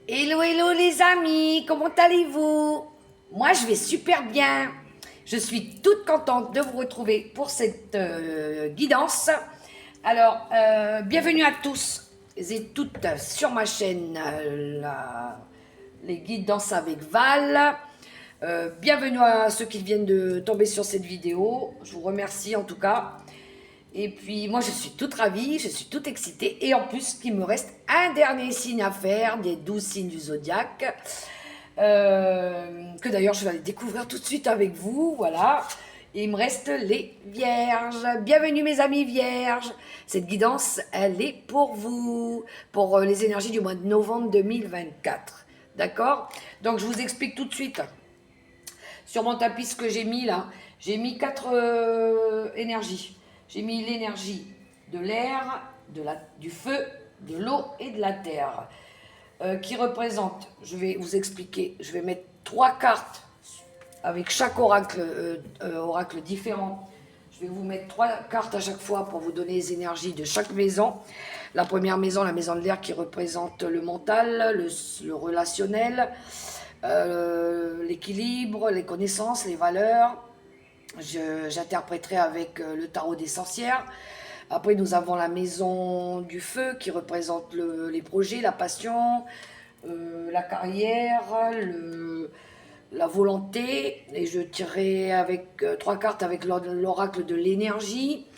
Hello, hello les amis, comment allez-vous? Moi je vais super bien. Je suis toute contente de vous retrouver pour cette guidance. Alors, bienvenue à tous et toutes sur ma chaîne Les Guidances avec Val. Bienvenue à ceux qui viennent de tomber sur cette vidéo. Je vous remercie en tout cas. Et puis moi je suis toute ravie, je suis toute excitée. Et en plus il me reste un dernier signe à faire des 12 signes du zodiaque. Que d'ailleurs je vais aller découvrir tout de suite avec vous. Voilà. Et il me reste les vierges. Bienvenue mes amis vierges. Cette guidance elle est pour vous. Pour les énergies du mois de novembre 2024. D'accord? Donc je vous explique tout de suite. Sur mon tapis ce que j'ai mis là. J'ai mis 4 énergies. J'ai mis l'énergie de l'air, du feu, de l'eau et de la terre, qui représente, je vais vous expliquer, je vais mettre 3 cartes avec chaque oracle différent. Je vais vous mettre 3 cartes à chaque fois pour vous donner les énergies de chaque maison. La première maison, la maison de l'air, qui représente le mental, le relationnel, l'équilibre, les connaissances, les valeurs. J'interpréterai avec le tarot des sorcières. Après, nous avons la maison du feu qui représente les projets, la passion, la carrière, la volonté. Et je tirerai avec 3 cartes avec l'oracle de l'énergie.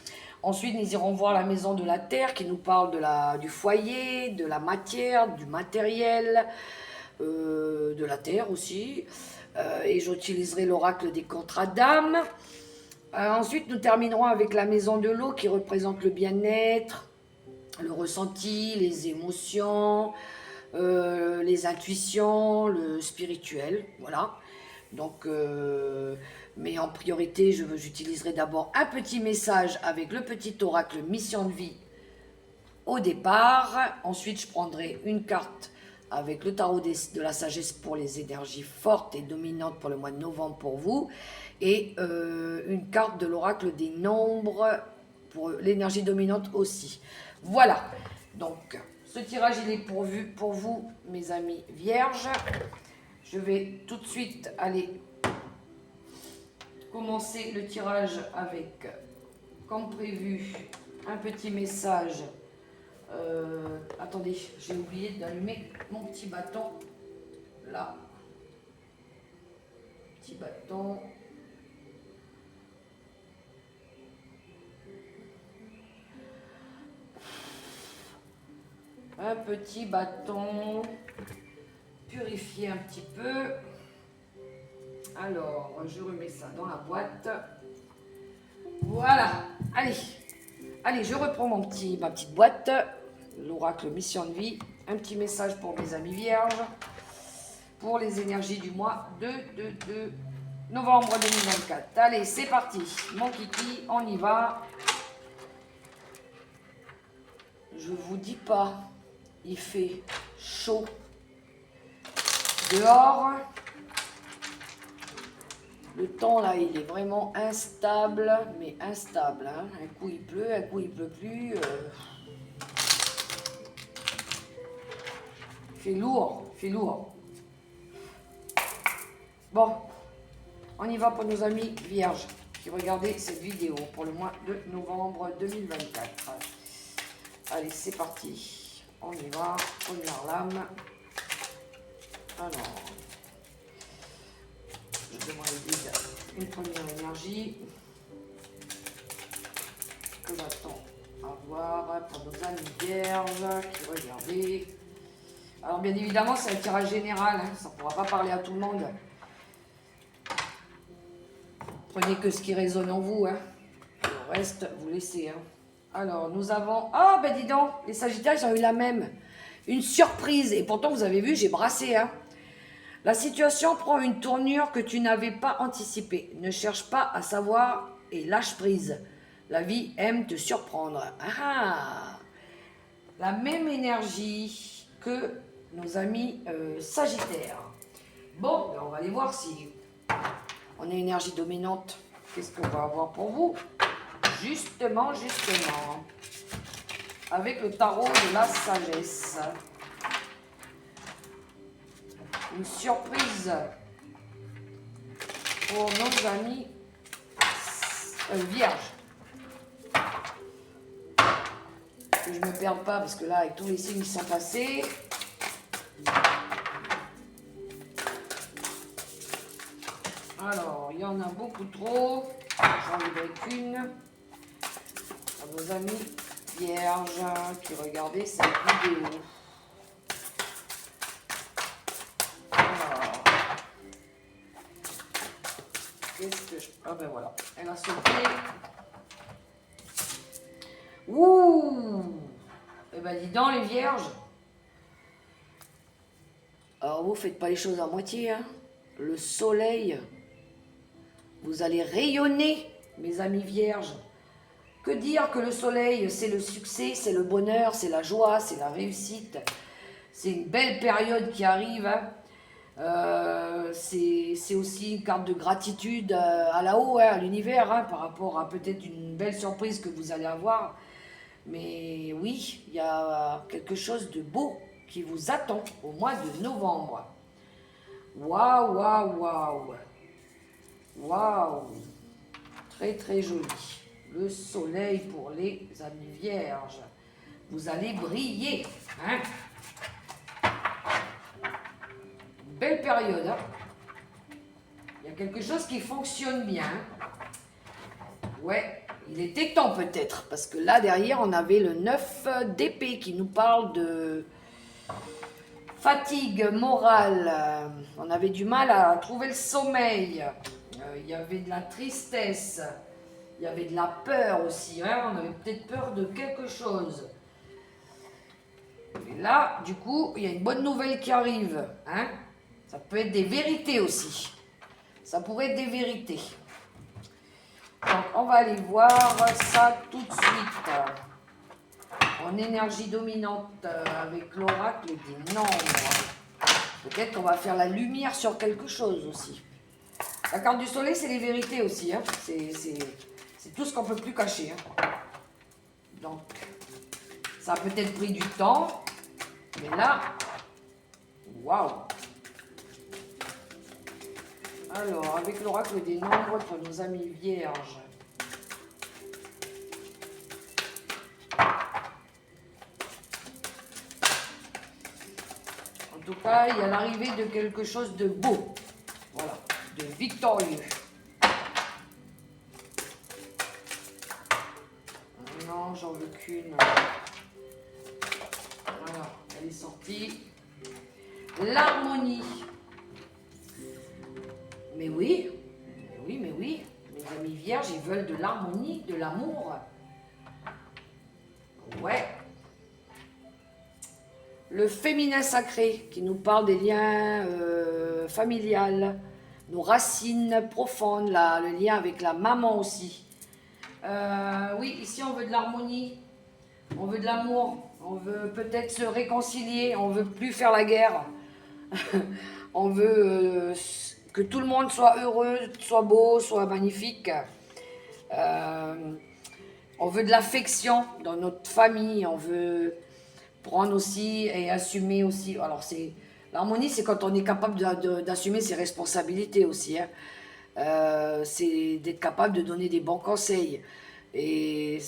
Ensuite, nous irons voir la maison de la terre qui nous parle du foyer, de la matière, du matériel, de la terre aussi. Et j'utiliserai l'oracle des contrats d'âme. Ensuite, nous terminerons avec la maison de l'eau qui représente le bien-être, le ressenti, les émotions, les intuitions, le spirituel. Voilà. Donc, mais en priorité, j'utiliserai d'abord un petit message avec le petit oracle mission de vie au départ. Ensuite, je prendrai une carte avec le tarot de la sagesse pour les énergies fortes et dominantes pour le mois de novembre pour vous. Et une carte de l'oracle des nombres pour l'énergie dominante aussi. Voilà. Donc, ce tirage, il est pourvu pour vous, mes amis vierges. Je vais tout de suite aller commencer le tirage avec, comme prévu, un petit message. Attendez, j'ai oublié d'allumer mon petit bâton. Là. Petit bâton. Un petit bâton. Purifier un petit peu. Alors, je remets ça dans la boîte. Voilà. Allez. Allez, je reprends ma petite boîte. L'oracle mission de vie. Un petit message pour mes amis vierges. Pour les énergies du mois de novembre 2024. Allez, c'est parti. Mon kiki, on y va. Je vous dis pas, il fait chaud dehors. Le temps là, il est vraiment instable, mais instable. Hein. Un coup il pleut, un coup il pleut plus. Il fait lourd, il fait lourd. Bon, on y va pour nos amis vierges qui regardaient cette vidéo pour le mois de novembre 2024. Allez, c'est parti. On y va, première lame. Alors, je demande une première énergie. Que va-t-on avoir pour nos amis vierges qui regardaient? Alors, bien évidemment, c'est un tirage général, hein, ça ne pourra pas parler à tout le monde. Prenez que ce qui résonne en vous, hein. Le reste, vous laissez. Hein. Alors, nous avons... Ah, ben dis donc, les Sagittaires, ils ont eu la même. Une surprise. Et pourtant, vous avez vu, j'ai brassé. Hein. La situation prend une tournure que tu n'avais pas anticipée. Ne cherche pas à savoir et lâche prise. La vie aime te surprendre. Ah, la même énergie que nos amis Sagittaires. Bon, ben on va aller voir si on a une énergie dominante. Qu'est-ce qu'on va avoir pour vous? Justement, avec le tarot de la sagesse. une surprise pour nos amis vierges. Que je ne me perde pas parce que là, avec tous les signes qui sont passés. Alors, il y en a beaucoup trop. J'en voudrais qu'une. À vos amis vierges qui regardaient cette vidéo. Alors, qu'est-ce que je... Ah ben voilà, elle a sauté. Ouh! Eh ben dis donc les vierges. Alors vous faites pas les choses à moitié, hein. Le soleil, vous allez rayonner, mes amis vierges. Que dire que le soleil, c'est le succès, c'est le bonheur, c'est la joie, c'est la réussite. C'est une belle période qui arrive, hein. C'est aussi une carte de gratitude à la haut, hein, à l'univers, hein, par rapport à peut-être une belle surprise que vous allez avoir. Mais oui, il y a quelque chose de beau qui vous attend au mois de novembre. Waouh, waouh, waouh. Waouh. Très, très joli. Le soleil pour les amis vierges. Vous allez briller. Hein? Belle période. Hein? Il y a quelque chose qui fonctionne bien. Ouais, il était temps peut-être. Parce que là, derrière, on avait le 9 d'épée qui nous parle de fatigue morale. On avait du mal à trouver le sommeil. Il y avait de la tristesse. Il y avait de la peur aussi. Hein? On avait peut-être peur de quelque chose. Et là, du coup, il y a une bonne nouvelle qui arrive. Hein? Ça peut être des vérités aussi. Ça pourrait être des vérités. Donc, on va aller voir ça tout de suite. En énergie dominante avec l'oracle des nombres. Peut-être qu'on va faire la lumière sur quelque chose aussi. La carte du soleil, c'est les vérités aussi. Hein. C'est tout ce qu'on ne peut plus cacher. Hein. Donc, ça a peut-être pris du temps. Mais là, waouh! Alors, avec l'oracle des nombres pour nos amis vierges. En tout cas, il y a l'arrivée de quelque chose de beau. Voilà, de victorieux. Non, j'en veux qu'une. Voilà, elle est sortie. L'harmonie. Mais oui, mais oui, mais oui. Mes amis vierges, ils veulent de l'harmonie, de l'amour. Ouais. Le féminin sacré qui nous parle des liens familiales, nos racines profondes, le lien avec la maman aussi. Oui, ici on veut de l'harmonie, on veut de l'amour, on veut peut-être se réconcilier, on veut plus faire la guerre. On veut que tout le monde soit heureux, soit beau, soit magnifique. On veut de l'affection dans notre famille, on veut prendre aussi et assumer aussi. Alors l'harmonie, c'est quand on est capable d'assumer ses responsabilités aussi. Hein. C'est d'être capable de donner des bons conseils. Et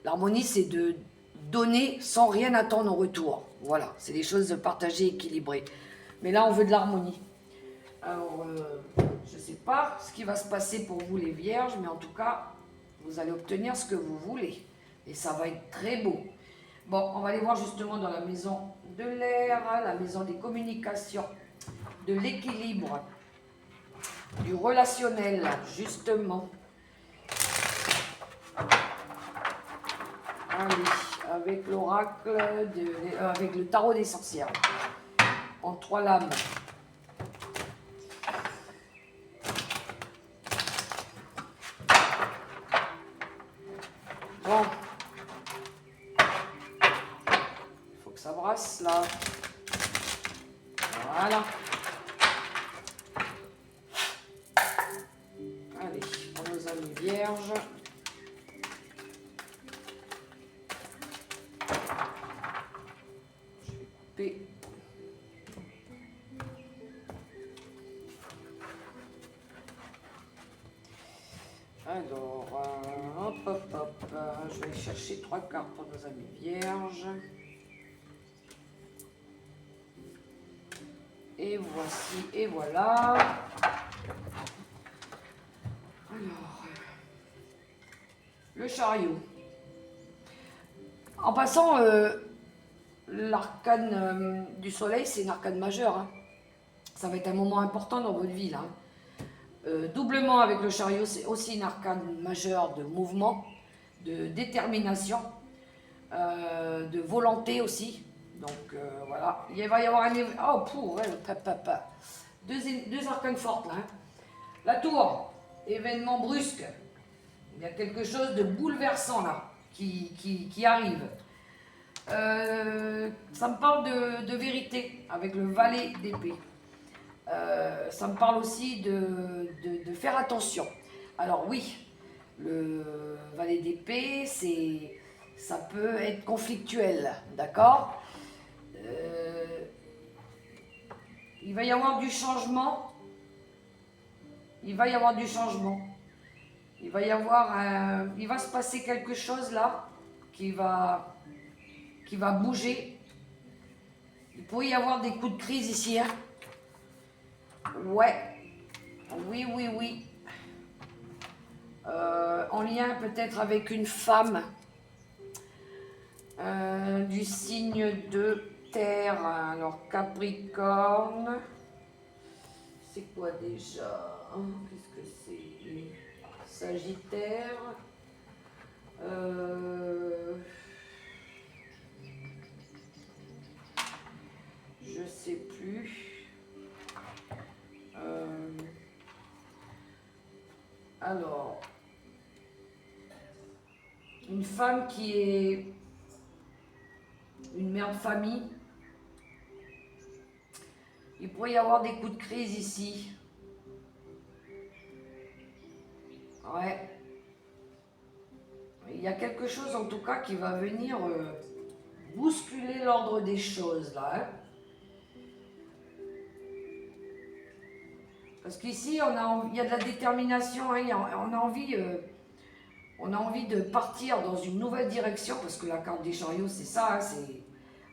l'harmonie, c'est de donner sans rien attendre en retour. Voilà, c'est des choses partagées, équilibrées. Mais là, on veut de l'harmonie. Alors, je ne sais pas ce qui va se passer pour vous les vierges, mais en tout cas, vous allez obtenir ce que vous voulez. Et ça va être très beau. Bon, on va aller voir justement dans la maison de l'air, la maison des communications, de l'équilibre, du relationnel, justement. Allez, avec l'oracle, avec le tarot des sorcières, en 3 lames. Bon. Il faut que ça brasse, là. Voilà. Allez, pour nos amis vierges. Je vais couper. Alors, hop, hop, hop, je vais aller chercher 3 cartes pour nos amis vierges. Et voici, et voilà. Alors, le chariot. En passant, l'arcane du soleil, c'est une arcane majeure. Hein. Ça va être un moment important dans votre vie, là. Doublement avec le chariot, c'est aussi une arcane majeure de mouvement, de détermination, de volonté aussi. Donc voilà, il va y avoir un... Oh, pour papa. Deux arcanes fortes là. Hein. La tour, événement brusque. Il y a quelque chose de bouleversant là qui arrive. Ça me parle de vérité avec le valet d'épée. Ça me parle aussi de faire attention. Alors oui, le valet d'épée, ça peut être conflictuel, d'accord. Il va y avoir du changement. Il va y avoir du changement. Il va se passer quelque chose là qui va bouger. Il pourrait y avoir des coups de crise ici, hein. Ouais, oui, oui, oui. En lien peut-être avec une femme du signe de terre. Alors, Capricorne. C'est quoi déjà? Qu'est-ce que c'est? Sagittaire. Je sais plus. Alors, une femme qui est une mère de famille. Il pourrait y avoir des coups de crise ici. Ouais. Il y a quelque chose en tout cas qui va venir bousculer l'ordre des choses là. Hein. Parce qu'ici, il y a de la détermination, hein, on a envie de partir dans une nouvelle direction, parce que la carte des chariots, c'est ça, hein,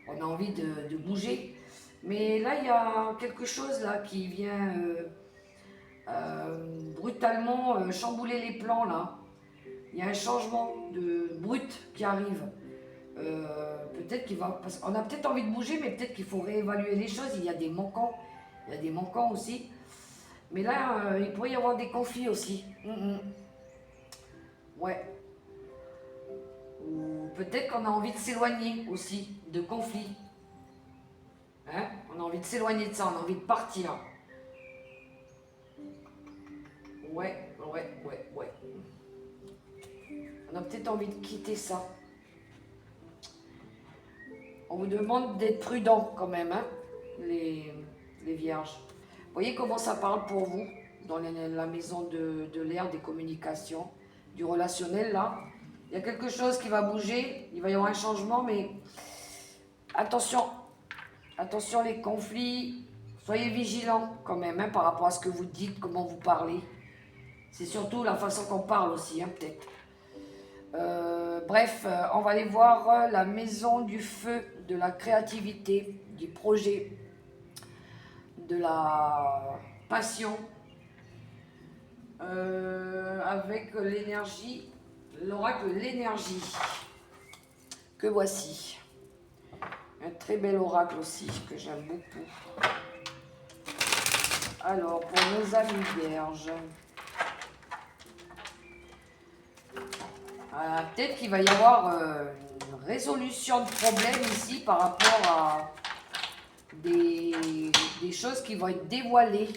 on a envie de bouger. Mais là, il y a quelque chose là qui vient brutalement chambouler les plans là. Il y a un changement brut qui arrive. Peut-être qu'il va... On a peut-être envie de bouger, mais peut-être qu'il faut réévaluer les choses. Il y a des manquants aussi. Mais là, il pourrait y avoir des conflits aussi. Ouais. Ou peut-être qu'on a envie de s'éloigner aussi de conflits. Hein? On a envie de s'éloigner de ça, on a envie de partir. Ouais. On a peut-être envie de quitter ça. On vous demande d'être prudent quand même, hein, les vierges. Vous voyez comment ça parle pour vous dans la maison de l'air, des communications, du relationnel là. Il y a quelque chose qui va bouger, il va y avoir un changement, mais attention, attention les conflits, soyez vigilants quand même hein, par rapport à ce que vous dites, comment vous parlez. C'est surtout la façon qu'on parle aussi, hein, peut-être. Bref, on va aller voir la maison du feu, de la créativité, du projet, de la passion, avec l'énergie, l'oracle l'énergie, que voici. Un très bel oracle aussi, que j'aime beaucoup. Alors, pour nos amis vierges, peut-être qu'il va y avoir une résolution de problème ici par rapport à des choses qui vont être dévoilées.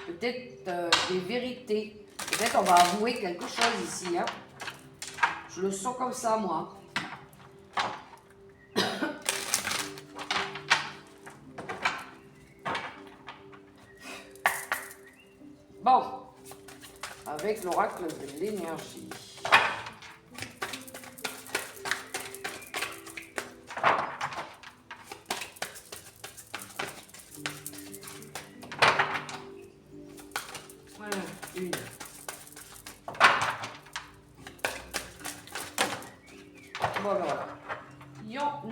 Peut-être des vérités. Peut-être on va avouer quelque chose ici. Hein. Je le sens comme ça, moi. Bon. Avec l'oracle de l'énergie. Voilà, 1,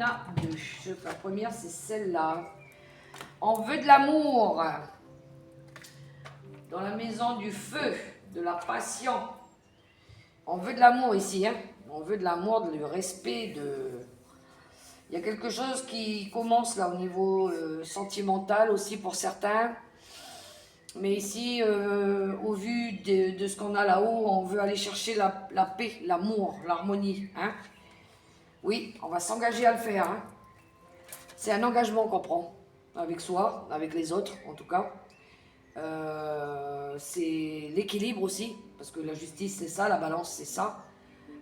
a deux. La première, c'est celle-là. On veut de l'amour. Dans la maison du feu, de la passion. On veut de l'amour ici, hein. On veut de l'amour, du respect, Il y a quelque chose qui commence là au niveau sentimental aussi pour certains. Mais ici, au vu de ce qu'on a là-haut, on veut aller chercher la paix, l'amour, l'harmonie, hein. Oui, on va s'engager à le faire, hein. C'est un engagement qu'on prend avec soi, avec les autres en tout cas. C'est l'équilibre aussi, parce que la justice c'est ça, la balance c'est ça.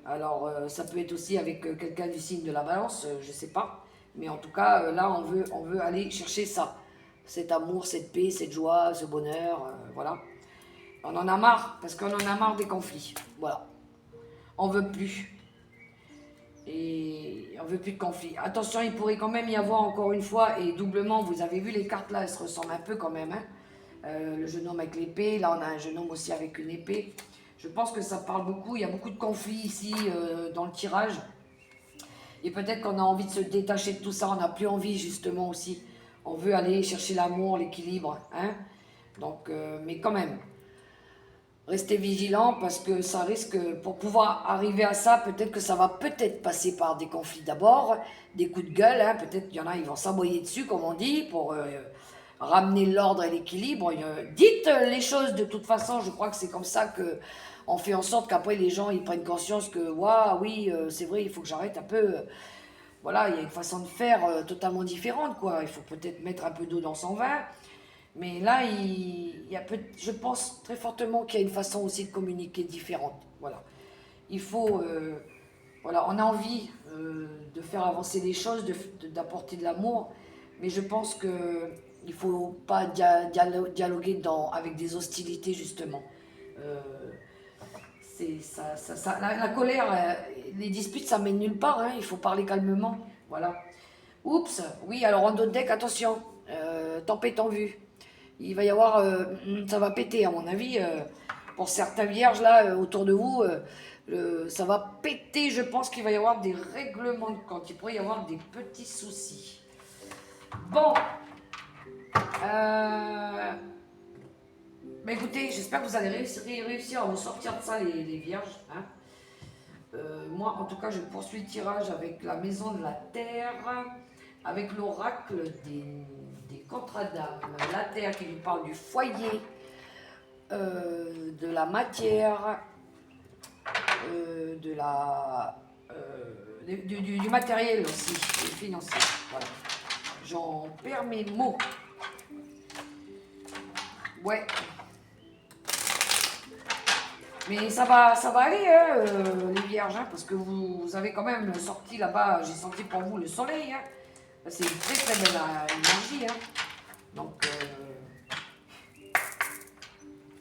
Alors ça peut être aussi avec quelqu'un du signe de la balance, je sais pas. Mais en tout cas, là on veut aller chercher ça. Cet amour, cette paix, cette joie, ce bonheur, voilà. On en a marre, parce qu'on en a marre des conflits, voilà. On veut plus. Et on veut plus de conflits. Attention, il pourrait quand même y avoir encore une fois, et doublement, vous avez vu les cartes là, elles se ressemblent un peu quand même, hein. Le jeune homme avec l'épée, là on a un jeune homme aussi avec une épée. Je pense que ça parle beaucoup, il y a beaucoup de conflits ici dans le tirage. Et peut-être qu'on a envie de se détacher de tout ça, on n'a plus envie justement aussi. On veut aller chercher l'amour, l'équilibre, hein. Donc, mais quand même, restez vigilants parce que ça risque, pour pouvoir arriver à ça, peut-être que ça va peut-être passer par des conflits d'abord, des coups de gueule, hein. Peut-être qu'il y en a, ils vont s'aboyer dessus, comme on dit, pour ramener l'ordre et l'équilibre. Dites les choses de toute façon, je crois que c'est comme ça que on fait en sorte qu'après les gens ils prennent conscience que waouh, oui, c'est vrai, il faut que j'arrête un peu. Voilà, il y a une façon de faire totalement différente, quoi. Il faut peut-être mettre un peu d'eau dans son vin. Mais là, je pense très fortement qu'il y a une façon aussi de communiquer différente. Voilà. Il faut, voilà, on a envie de faire avancer les choses, d'apporter de l'amour, mais je pense que il ne faut pas dialoguer avec des hostilités, justement. Euh, la colère, les disputes, ça mène nulle part, hein, il faut parler calmement. Voilà. Oups, oui, alors en d'autres deck, attention, tempête en vue. Il va y avoir, ça va péter à mon avis, pour certains vierges là autour de vous, ça va péter, je pense qu'il va y avoir des règlements de compte, il pourrait y avoir des petits soucis. Bon, mais écoutez, j'espère que vous allez réussir à vous sortir de ça les vierges, hein. Moi en tout cas je poursuis le tirage avec la maison de la terre, avec l'oracle des contrats d'âme, la terre qui nous parle du foyer, de la matière, du matériel aussi, du financier. Voilà. J'en perds mes mots. Ouais. Mais ça va aller, hein, les vierges, hein, parce que vous avez quand même sorti là-bas, j'ai senti pour vous le soleil, hein. C'est une très très belle énergie, hein. Donc,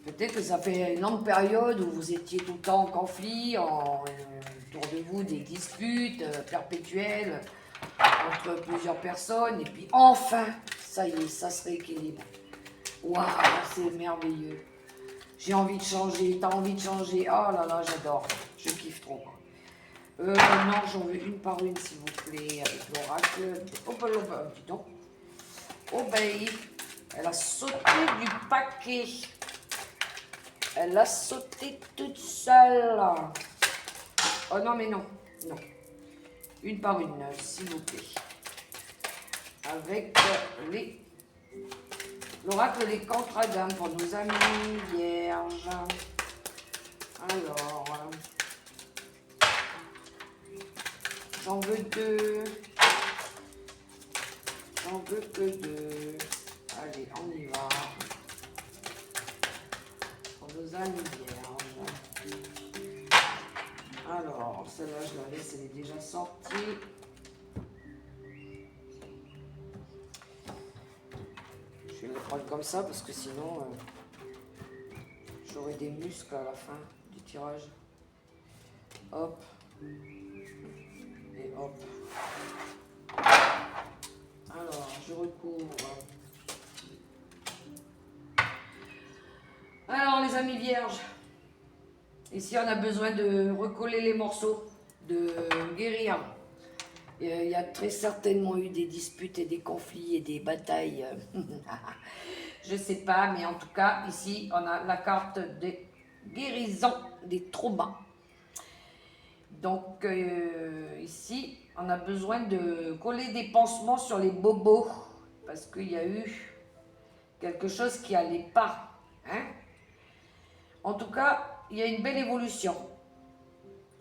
peut-être que ça fait une longue période où vous étiez tout le temps en conflit, autour de vous des disputes perpétuelles entre plusieurs personnes, et puis enfin, ça y est, ça se rééquilibre. Waouh, c'est merveilleux. J'ai envie de changer, t'as envie de changer. Oh là là, j'adore. Je kiffe trop. Non, j'en veux une par une, s'il vous plaît, avec l'oracle. Oh, bah, dis donc. Oh, ben, elle a sauté du paquet. Elle a sauté toute seule. Oh non, mais non. Non. Une par une, s'il vous plaît. Avec l'oracle des contrats d'âme pour nos amis vierges. Alors, j'en veux deux. J'en veux que deux. Allez, on y va. Pour nos amis vierges. Alors, celle-là, je la laisse, elle est déjà sortie. Je vais le prendre comme ça parce que sinon j'aurai des muscles à la fin du tirage. Hop. Et hop. Alors, je recouvre. Alors, les amis vierges, ici on a besoin de recoller les morceaux, de guérir Il y a très certainement eu des disputes et des conflits et des batailles. Je sais pas, mais en tout cas, ici, on a la carte de guérison des traumas. Donc, ici, on a besoin de coller des pansements sur les bobos. Parce qu'il y a eu quelque chose qui allait pas. Hein? En tout cas, il y a une belle évolution.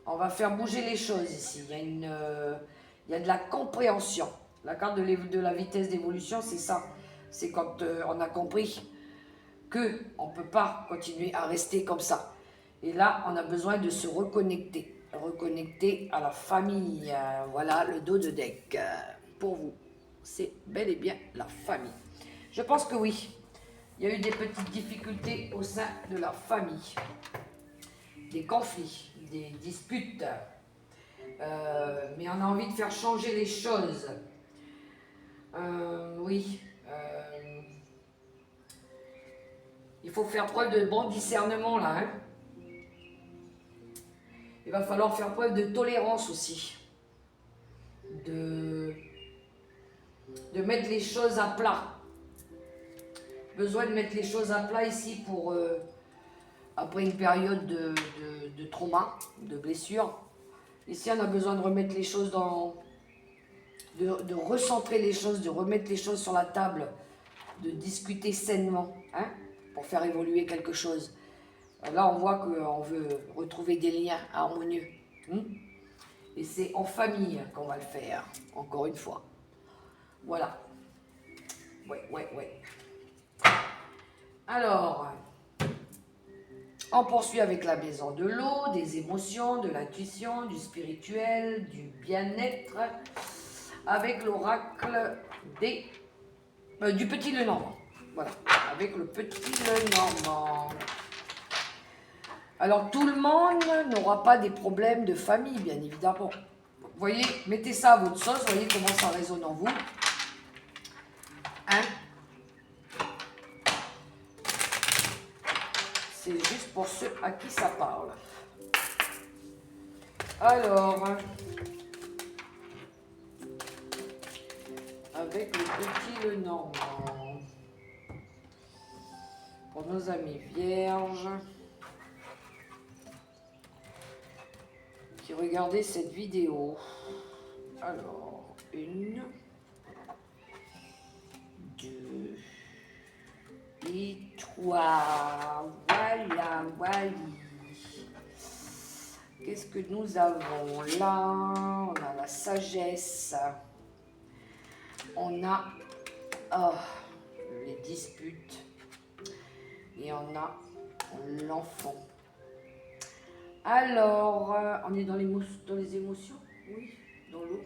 On va faire bouger les choses ici. Il y a de la compréhension. La carte de la vitesse d'évolution, c'est ça. C'est quand on a compris qu'on ne peut pas continuer à rester comme ça. Et là, on a besoin de se reconnecter. Reconnecter à la famille. Voilà le dos de deck pour vous. C'est bel et bien la famille. Je pense que oui. Il y a eu des petites difficultés au sein de la famille. Des conflits, des disputes. Mais on a envie de faire changer les choses. Oui. Il faut faire preuve de bon discernement là. Hein. Il va falloir faire preuve de tolérance aussi. De mettre les choses à plat. Besoin de mettre les choses à plat ici pour après une période de trauma, de blessure. Ici, on a besoin de remettre les choses dans... De recentrer les choses, de remettre les choses sur la table, de discuter sainement, hein, pour faire évoluer quelque chose. Là, on voit qu'on veut retrouver des liens harmonieux. Et c'est en famille qu'on va le faire, encore une fois. Voilà. Ouais. Alors, on poursuit avec la maison de l'eau, des émotions, de l'intuition, du spirituel, du bien-être, avec l'oracle du petit Lenormand. Voilà, avec le petit Lenormand. Alors, tout le monde n'aura pas des problèmes de famille, bien évidemment. Vous voyez, mettez ça à votre sauce, voyez comment ça résonne en vous. Hein? C'est juste pour ceux à qui ça parle. Alors, avec le petit Lenormand, pour nos amis vierges, qui regardaient cette vidéo. Alors, 1, 2 et 3. Voilà. Qu'est-ce que nous avons là? On a la sagesse. On a les disputes. Et on a l'enfant. Alors, on est dans les émotions? Oui, dans l'eau.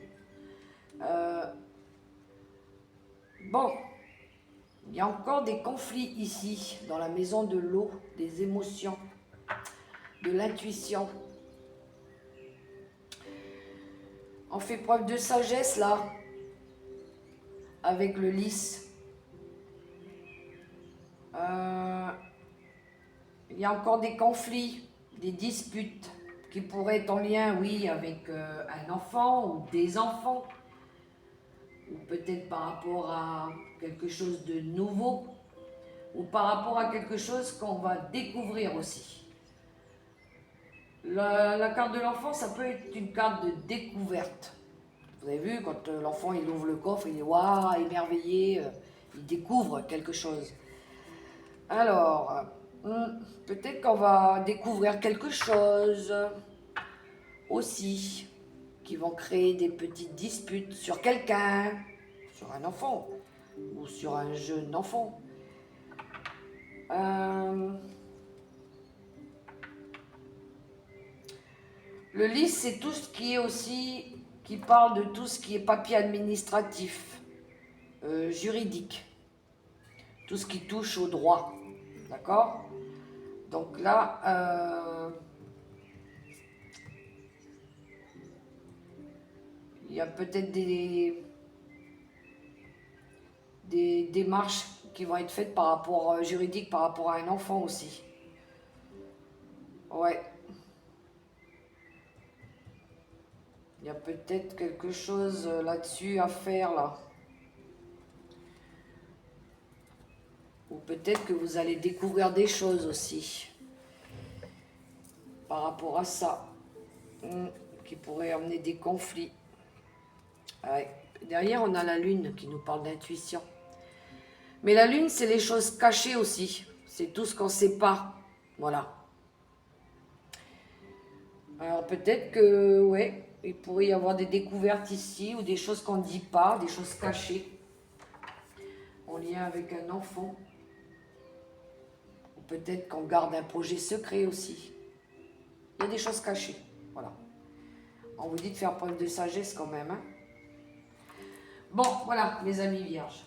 Bon, il y a encore des conflits ici, dans la maison de l'eau, des émotions, de l'intuition. On fait preuve de sagesse là, avec le lys. Il y a encore des conflits, des disputes qui pourraient être en lien, oui, avec un enfant ou des enfants, ou peut-être par rapport à quelque chose de nouveau, ou par rapport à quelque chose qu'on va découvrir aussi. La carte de l'enfant, ça peut être une carte de découverte. Vous avez vu, quand l'enfant il ouvre le coffre, il est waouh, émerveillé, il découvre quelque chose. Alors, peut-être qu'on va découvrir quelque chose aussi, qui vont créer des petites disputes sur quelqu'un, sur un enfant ou sur un jeune enfant. Le lys, c'est tout ce qui est aussi, qui parle de tout ce qui est papier administratif, juridique, tout ce qui touche au droit, d'accord? Donc là, il y a peut-être des démarches qui vont être faites par rapport juridique, par rapport à un enfant aussi. Ouais. Il y a peut-être quelque chose là-dessus à faire, là. Ou peut-être que vous allez découvrir des choses aussi par rapport à ça, qui pourrait amener des conflits. Ouais. Derrière, on a la lune qui nous parle d'intuition. Mais la lune, c'est les choses cachées aussi. C'est tout ce qu'on ne sait pas. Voilà. Alors peut-être que, ouais, il pourrait y avoir des découvertes ici ou des choses qu'on ne dit pas, des choses cachées en lien avec un enfant. Ou peut-être qu'on garde un projet secret aussi. Il y a des choses cachées. Voilà. On vous dit de faire preuve de sagesse quand même. Hein. Bon, voilà, mes amis vierges.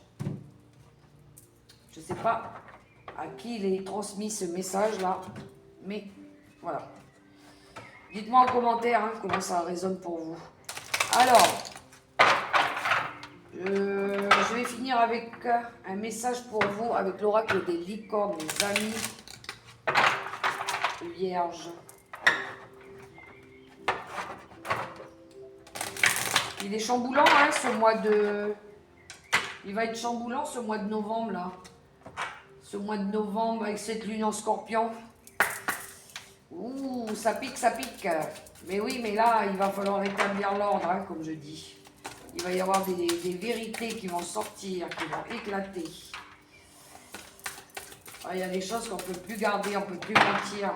Je ne sais pas à qui il est transmis ce message-là, mais voilà. Dites-moi en commentaire hein, comment ça résonne pour vous. Alors, je vais finir avec un message pour vous, avec l'oracle des licornes, les amis vierges. Il est chamboulant, hein, ce mois de... Il va être chamboulant ce mois de novembre, là. Ce mois de novembre, avec cette lune en scorpion. Ouh, ça pique, ça pique. Mais oui, mais là, il va falloir rétablir l'ordre, hein, comme je dis. Il va y avoir des vérités qui vont sortir, qui vont éclater. Ah, il y a des choses qu'on ne peut plus garder, on ne peut plus mentir.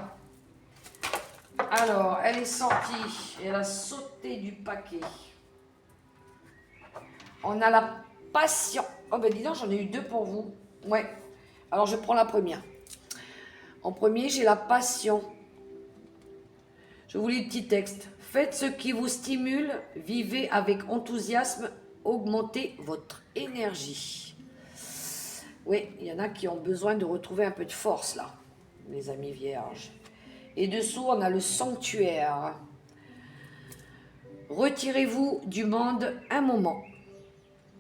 Alors, elle est sortie, elle a sauté du paquet. On a la passion. Oh ben dis donc, j'en ai eu deux pour vous. Ouais. Alors, je prends la première. En premier, j'ai la passion. Je vous lis le petit texte. Faites ce qui vous stimule, vivez avec enthousiasme, augmentez votre énergie. Oui, il y en a qui ont besoin de retrouver un peu de force là, mes amis vierges. Et dessous, on a le sanctuaire. Retirez-vous du monde un moment.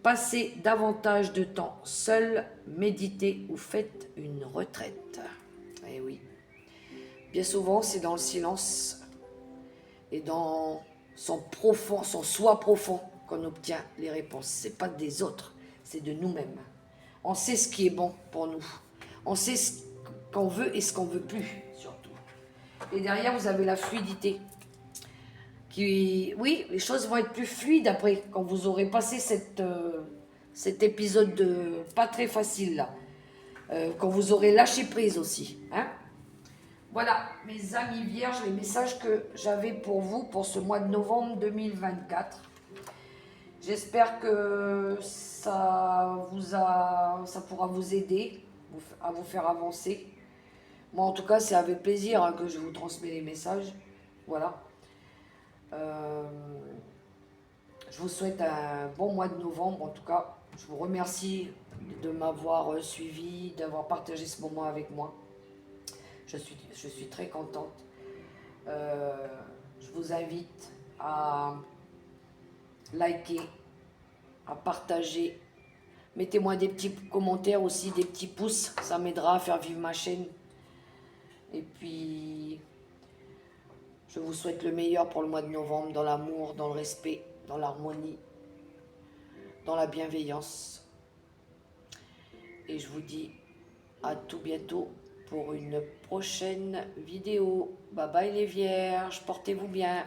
Passez davantage de temps seul, méditez ou faites une retraite. Eh oui. Bien souvent, c'est dans le silence et dans son soi profond qu'on obtient les réponses. C'est pas des autres, c'est de nous-mêmes. On sait ce qui est bon pour nous. On sait ce qu'on veut et ce qu'on veut plus, surtout. Et derrière, vous avez la fluidité. Oui, les choses vont être plus fluides après, quand vous aurez passé cet épisode pas très facile là. Quand vous aurez lâché prise aussi. Hein. Voilà, mes amis vierges, les messages que j'avais pour vous pour ce mois de novembre 2024. J'espère que ça pourra vous aider à vous faire avancer. Moi, en tout cas, c'est avec plaisir hein, que je vous transmets les messages. Voilà. Je vous souhaite un bon mois de novembre. En tout cas, je vous remercie de m'avoir suivi, d'avoir partagé ce moment avec moi. Je suis très contente. Je vous invite à liker, à partager. Mettez-moi des petits commentaires aussi, des petits pouces. Ça m'aidera à faire vivre ma chaîne. Et puis, je vous souhaite le meilleur pour le mois de novembre, dans l'amour, dans le respect, dans l'harmonie, dans la bienveillance. Et je vous dis à tout bientôt pour une prochaine vidéo. Bye bye les vierges, portez-vous bien.